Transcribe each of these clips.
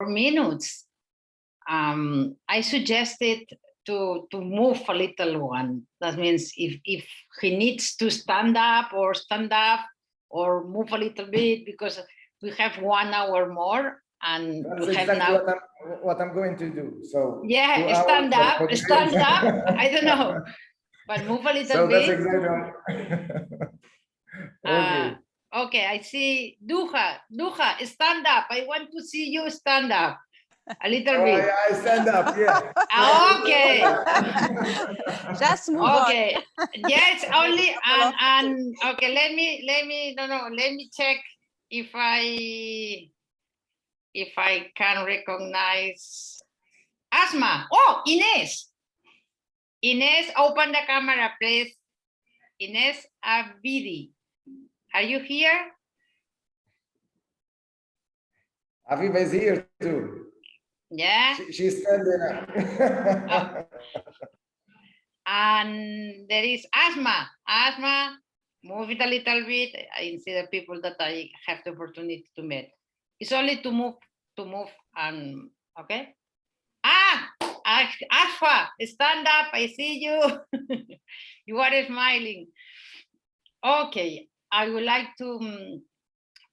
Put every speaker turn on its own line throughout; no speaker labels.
minutes. I suggested to move a little one. That means if he needs to stand up or move a little bit, because we have 1 hour more, and
That's
we have
exactly
now
what I'm going to do. So
yeah, stand up. I don't know, but move a little
so
bit.
That's exactly okay.
Okay, I see Duha, stand up. I want to see you stand up a little bit.
I stand up, yeah.
Okay.
Just move
okay. Yes, only and okay, let me check if I can recognize Asma. Oh, Ines. Ines, open the camera, please. Ines Abidi. Are you here?
Aviva is here too.
Yeah.
She's standing up.
And there is Asma. Asma, move it a little bit. I see the people that I have the opportunity to meet. It's only to move and okay. Asfa, stand up. I see you. You are smiling. Okay, I would like to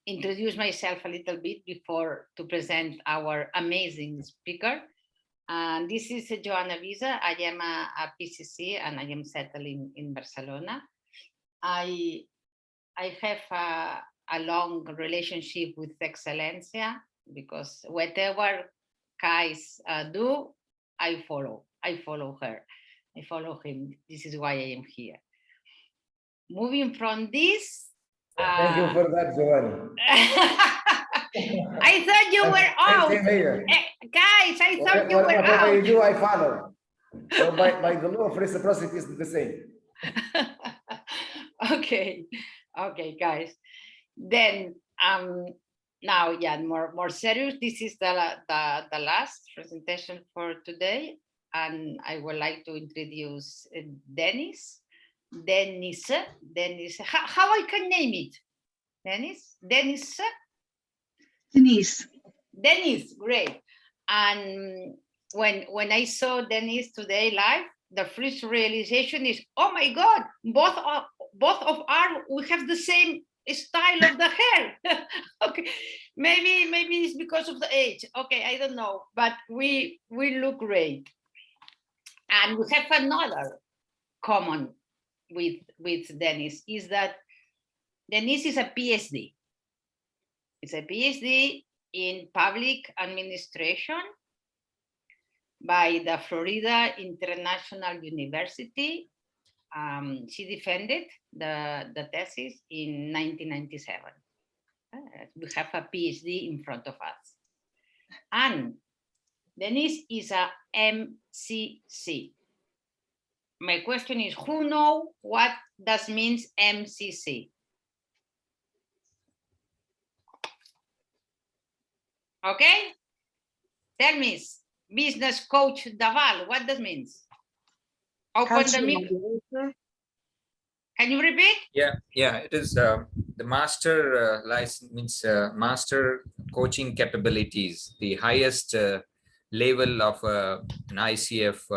introduce myself a little bit before to present our amazing speaker. And this is Joanna Visa. I am a PCC and I am settling in Barcelona. I have a long relationship with Excellentia, because whatever guys do, I follow her. I follow him. This is why I am here. Moving from this.
Thank you for that, Joanna.
I thought you were out. Guys, I thought you were out.
Whatever you do, I follow. So by the law of reciprocity is the same.
Okay, guys. Then now, yeah, more serious. This is the last presentation for today, and I would like to introduce Dennis. How I can name it? Dennis, great. And when I saw Dennis today live, the first realization is, oh my God, both of us, we have the same style of the hair. Okay, maybe it's because of the age. Okay, I don't know, but we look great. And we have another common with Dennis, is that Dennis is a PhD. It's a PhD in public administration by the Florida International University. She defended the thesis in 1997. We have a PhD in front of us. And Dennis is a MCC. My question is, who knows what that means, MCC? Okay, tell me, business coach Daval, what that means? Open the mic. Can you repeat?
Yeah, it is the master license, means master coaching capabilities, the highest level of an ICF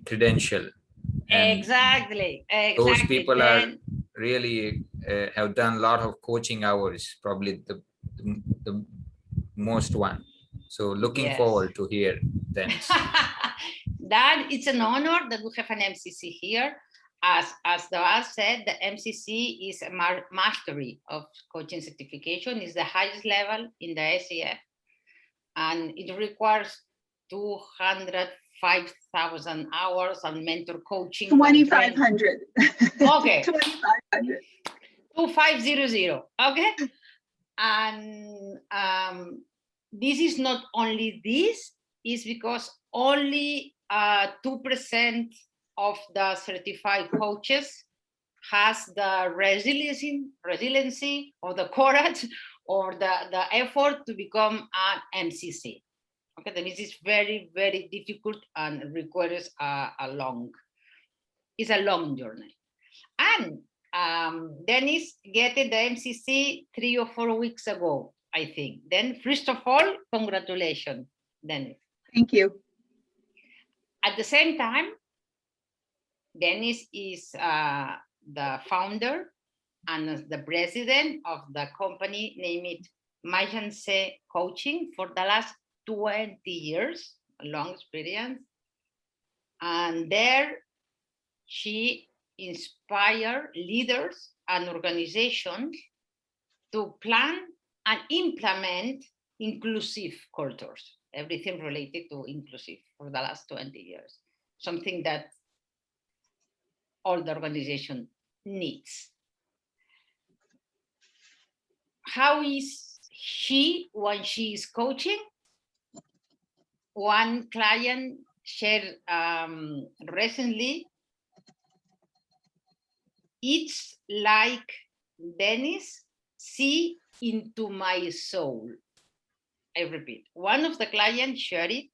credential. And
Exactly.
those people are really have done a lot of coaching hours, probably the most one. So looking forward to hear them.
That it's an honor that we have an MCC here. As Dhaval said, the MCC is a mastery of coaching certification, is the highest level in the ICF, and it requires 205,000 hours of mentor coaching.
2,500.
Okay.
2,500.
2500. Okay. And this is not only this, is because only 2% of the certified coaches has the resiliency or the courage or the effort to become an MCC. Okay, that means it's very, very difficult and requires a long journey. And Dennis get the MCC 3 or 4 weeks ago. I think. Then, first of all, congratulations, Dennis.
Thank you.
At the same time, Dennis is the founder and the president of the company named Machado Coaching for the last 20 years, a long experience. And there she inspired leaders and organizations to plan and implement inclusive cultures, everything related to inclusive for the last 20 years, something that all the organization needs. How is she when she is coaching? One client shared recently, it's like Dennis see into my soul. I repeat, one of the clients shared it,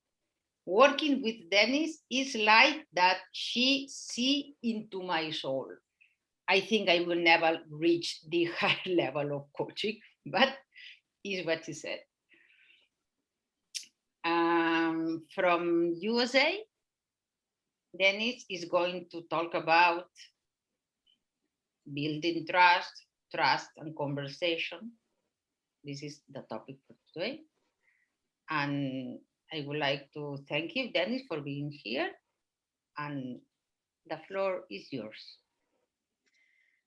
working with Dennis is like that she see into my soul. I think I will never reach the high level of coaching, but is what she said. From USA, Dennis is going to talk about building trust and conversation. This is the topic for today. And I would like to thank you, Dennis, for being here. And the floor is yours.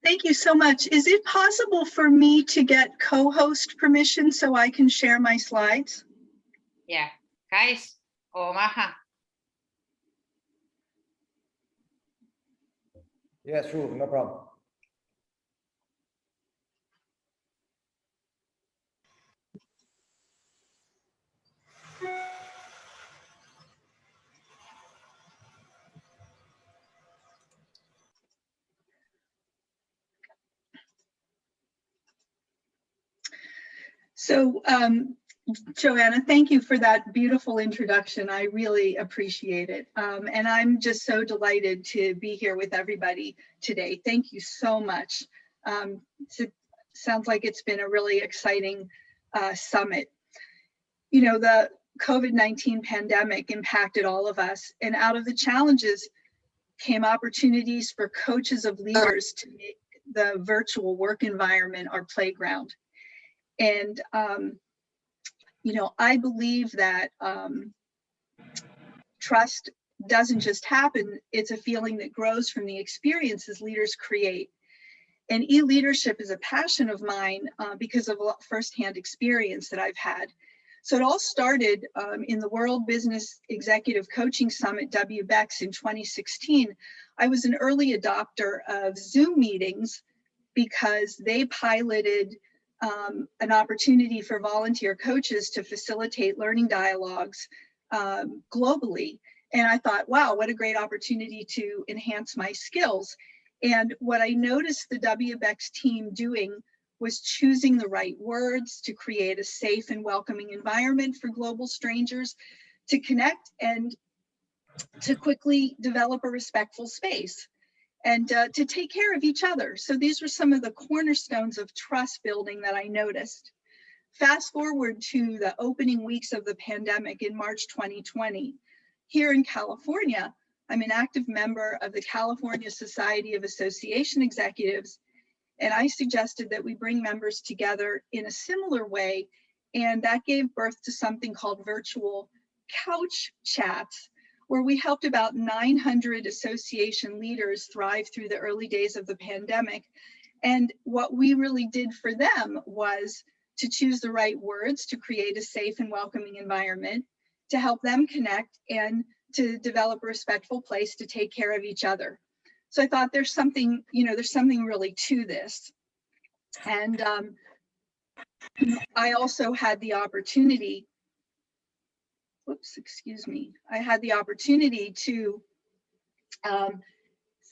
Thank you so much. Is it possible for me to get co-host permission so I can share my slides?
Yeah, guys, Maha.
Yeah, sure, no problem.
So, Joanna, thank you for that beautiful introduction. I really appreciate it. And I'm just so delighted to be here with everybody today. Thank you so much. It sounds like it's been a really exciting summit. You know, the COVID-19 pandemic impacted all of us, and out of the challenges came opportunities for coaches of leaders to make the virtual work environment our playground. And you know, I believe that trust doesn't just happen, it's a feeling that grows from the experiences leaders create. And e-leadership is a passion of mine because of a firsthand experience that I've had. So it all started in the World Business Executive Coaching Summit, WBEX, in 2016. I was an early adopter of Zoom meetings because they piloted an opportunity for volunteer coaches to facilitate learning dialogues globally. And I thought, wow, what a great opportunity to enhance my skills. And what I noticed the WBEX team doing was choosing the right words to create a safe and welcoming environment for global strangers to connect and to quickly develop a respectful space and to take care of each other. So these were some of the cornerstones of trust building that I noticed. Fast forward to the opening weeks of the pandemic in March 2020. Here in California, I'm an active member of the California Society of Association Executives, and I suggested that we bring members together in a similar way, and that gave birth to something called virtual couch chats, where we helped about 900 association leaders thrive through the early days of the pandemic. And what we really did for them was to choose the right words to create a safe and welcoming environment, to help them connect, and to develop a respectful place to take care of each other. So I thought there's something, you know, there's something really to this. And I also had the opportunity, I had the opportunity to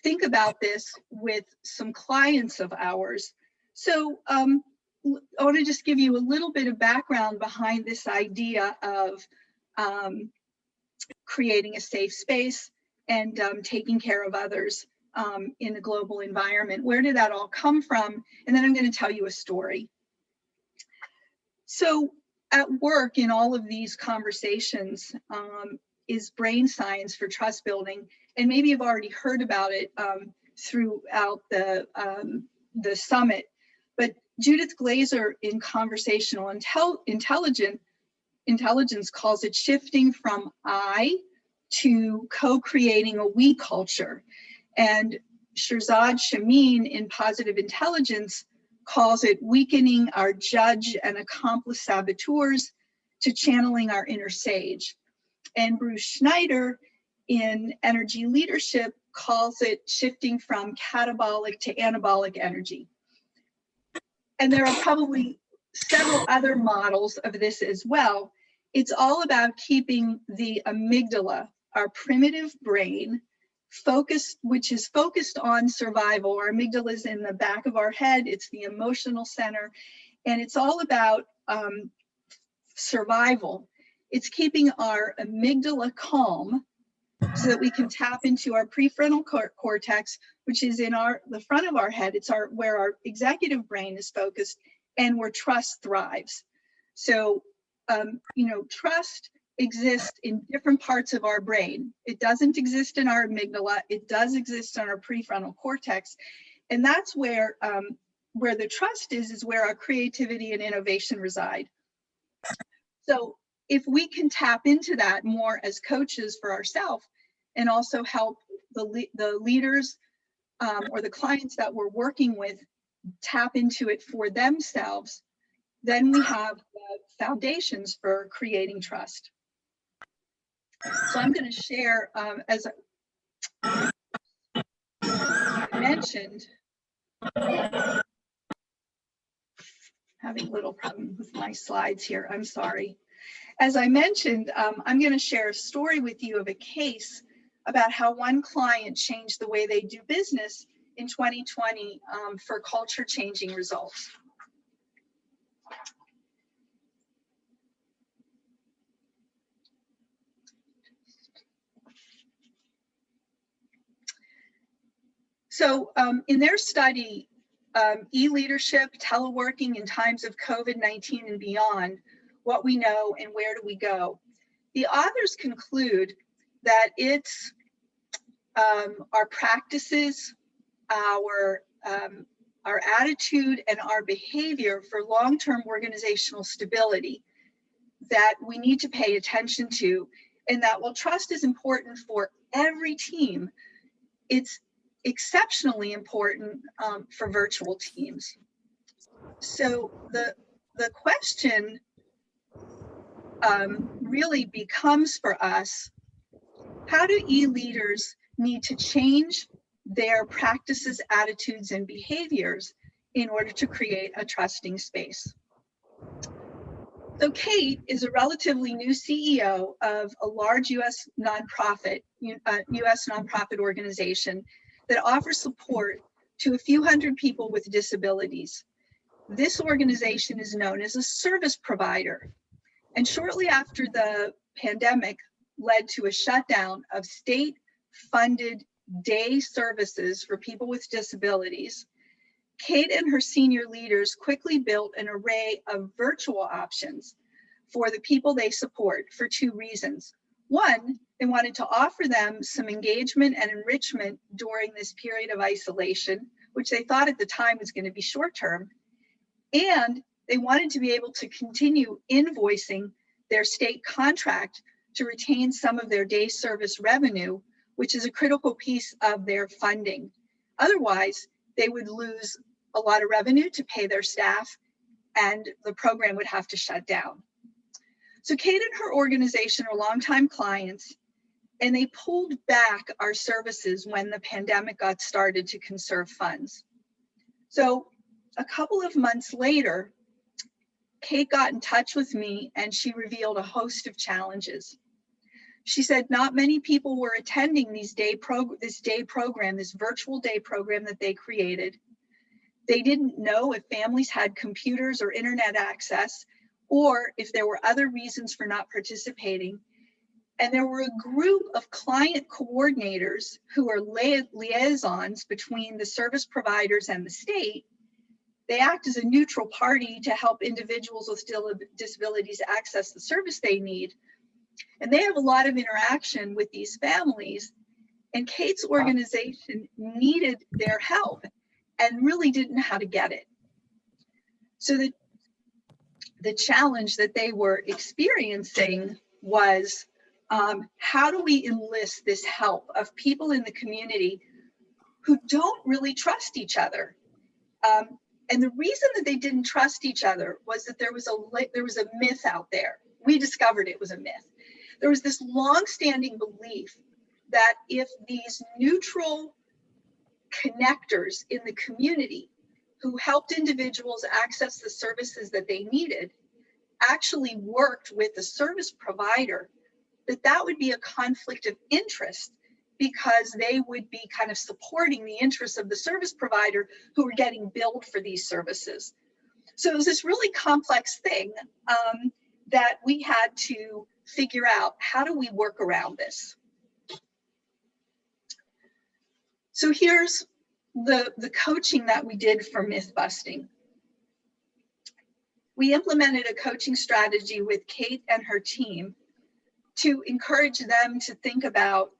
think about this with some clients of ours. So I want to just give you a little bit of background behind this idea of creating a safe space and taking care of others in a global environment. Where did that all come from? And then I'm going to tell you a story. So at work in all of these conversations is brain science for trust building. And maybe you've already heard about it throughout the summit, but Judith Glaser in conversational intelligence calls it shifting from I to co-creating a we culture. And Shirzad Shamin in positive intelligence calls it weakening our judge and accomplice saboteurs to channeling our inner sage. And Bruce Schneider in energy leadership calls it shifting from catabolic to anabolic energy. And there are probably several other models of this as well. It's all about keeping the amygdala, our primitive brain, focused, which is focused on survival. Our amygdala is in the back of our head. It's the emotional center, and it's all about survival. It's keeping our amygdala calm so that we can tap into our prefrontal cortex, which is in the front of our head. It's where our executive brain is focused and where trust thrives. So, trust exists in different parts of our brain. It doesn't exist in our amygdala. It does exist in our prefrontal cortex. And that's where the trust is where our creativity and innovation reside. So if we can tap into that more as coaches for ourselves and also help the leaders or the clients that we're working with tap into it for themselves, then we have the foundations for creating trust. So I'm going to share, as I mentioned, having a little problem with my slides here, I'm sorry. As I mentioned, I'm going to share a story with you of a case about how one client changed the way they do business in 2020 for culture changing results. So in their study, e-leadership, teleworking in times of COVID-19 and beyond, what we know and where do we go? The authors conclude that it's our practices, our attitude, and our behavior for long-term organizational stability that we need to pay attention to, and that while trust is important for every team, it's exceptionally important for virtual teams. So the question really becomes for us, how do e-leaders need to change their practices, attitudes, and behaviors in order to create a trusting space? So Kate is a relatively new CEO of a large US nonprofit organization that offers support to a few hundred people with disabilities. This organization is known as a service provider. And shortly after the pandemic led to a shutdown of state-funded day services for people with disabilities, Kate and her senior leaders quickly built an array of virtual options for the people they support for two reasons. One, they wanted to offer them some engagement and enrichment during this period of isolation, which they thought at the time was going to be short-term. And they wanted to be able to continue invoicing their state contract to retain some of their day service revenue, which is a critical piece of their funding. Otherwise, they would lose a lot of revenue to pay their staff, and the program would have to shut down. So Kate and her organization are longtime clients, and they pulled back our services when the pandemic got started to conserve funds. So a couple of months later, Kate got in touch with me and she revealed a host of challenges. She said not many people were attending this virtual day program that they created. They didn't know if families had computers or internet access, or if there were other reasons for not participating. And there were a group of client coordinators who are liaisons between the service providers and the state. They act as a neutral party to help individuals with disabilities access the service they need. And they have a lot of interaction with these families. And Kate's organization needed their help and really didn't know how to get it. So the challenge that they were experiencing was, how do we enlist this help of people in the community who don't really trust each other? And the reason that they didn't trust each other was that there was a myth out there. We discovered it was a myth. There was this long-standing belief that if these neutral connectors in the community who helped individuals access the services that they needed actually worked with the service provider, that would be a conflict of interest, because they would be kind of supporting the interests of the service provider who were getting billed for these services. So it was this really complex thing that we had to figure out, how do we work around this? So here's the coaching that we did for myth busting. We implemented a coaching strategy with Kate and her team to encourage them to think about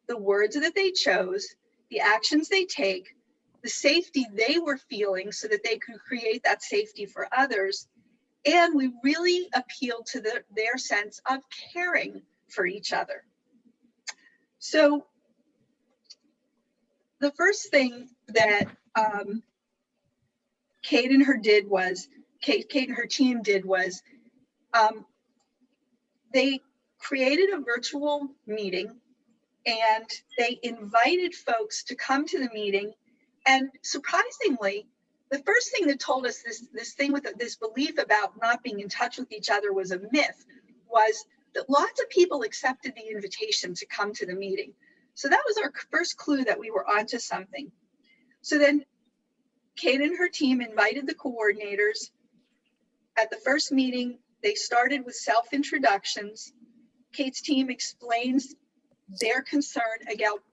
the words that they chose, the actions they take, the safety they were feeling so that they could create that safety for others. And we really appealed to their sense of caring for each other. So the first thing that Kate and her team did was they created a virtual meeting, and they invited folks to come to the meeting. And surprisingly, the first thing that told us this belief about not being in touch with each other was a myth, was that lots of people accepted the invitation to come to the meeting. So that was our first clue that we were onto something. So then Kate and her team invited the coordinators. At the first meeting, they started with self-introductions. Kate's team explains their concern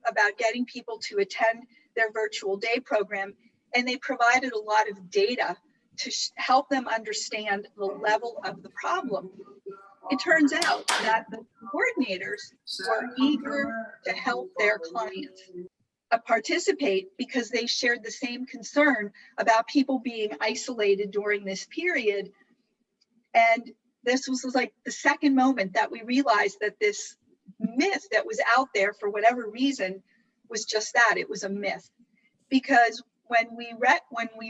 about getting people to attend their virtual day program, and they provided a lot of data to help them understand the level of the problem. It turns out that the coordinators were eager to help their clients participate because they shared the same concern about people being isolated during this period. And this was like the second moment that we realized that this myth that was out there for whatever reason was just that, it was a myth. Because when we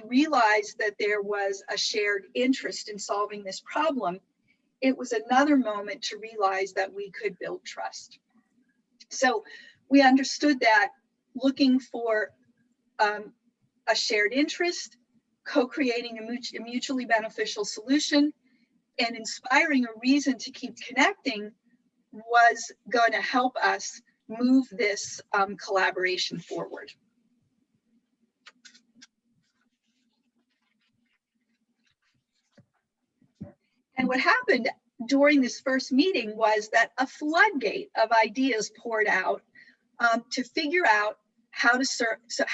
realized that there was a shared interest in solving this problem, it was another moment to realize that we could build trust. So we understood that looking for a shared interest, co-creating a mutually beneficial solution, and inspiring a reason to keep connecting was going to help us move this collaboration forward. And what happened during this first meeting was that a floodgate of ideas poured out to figure out how to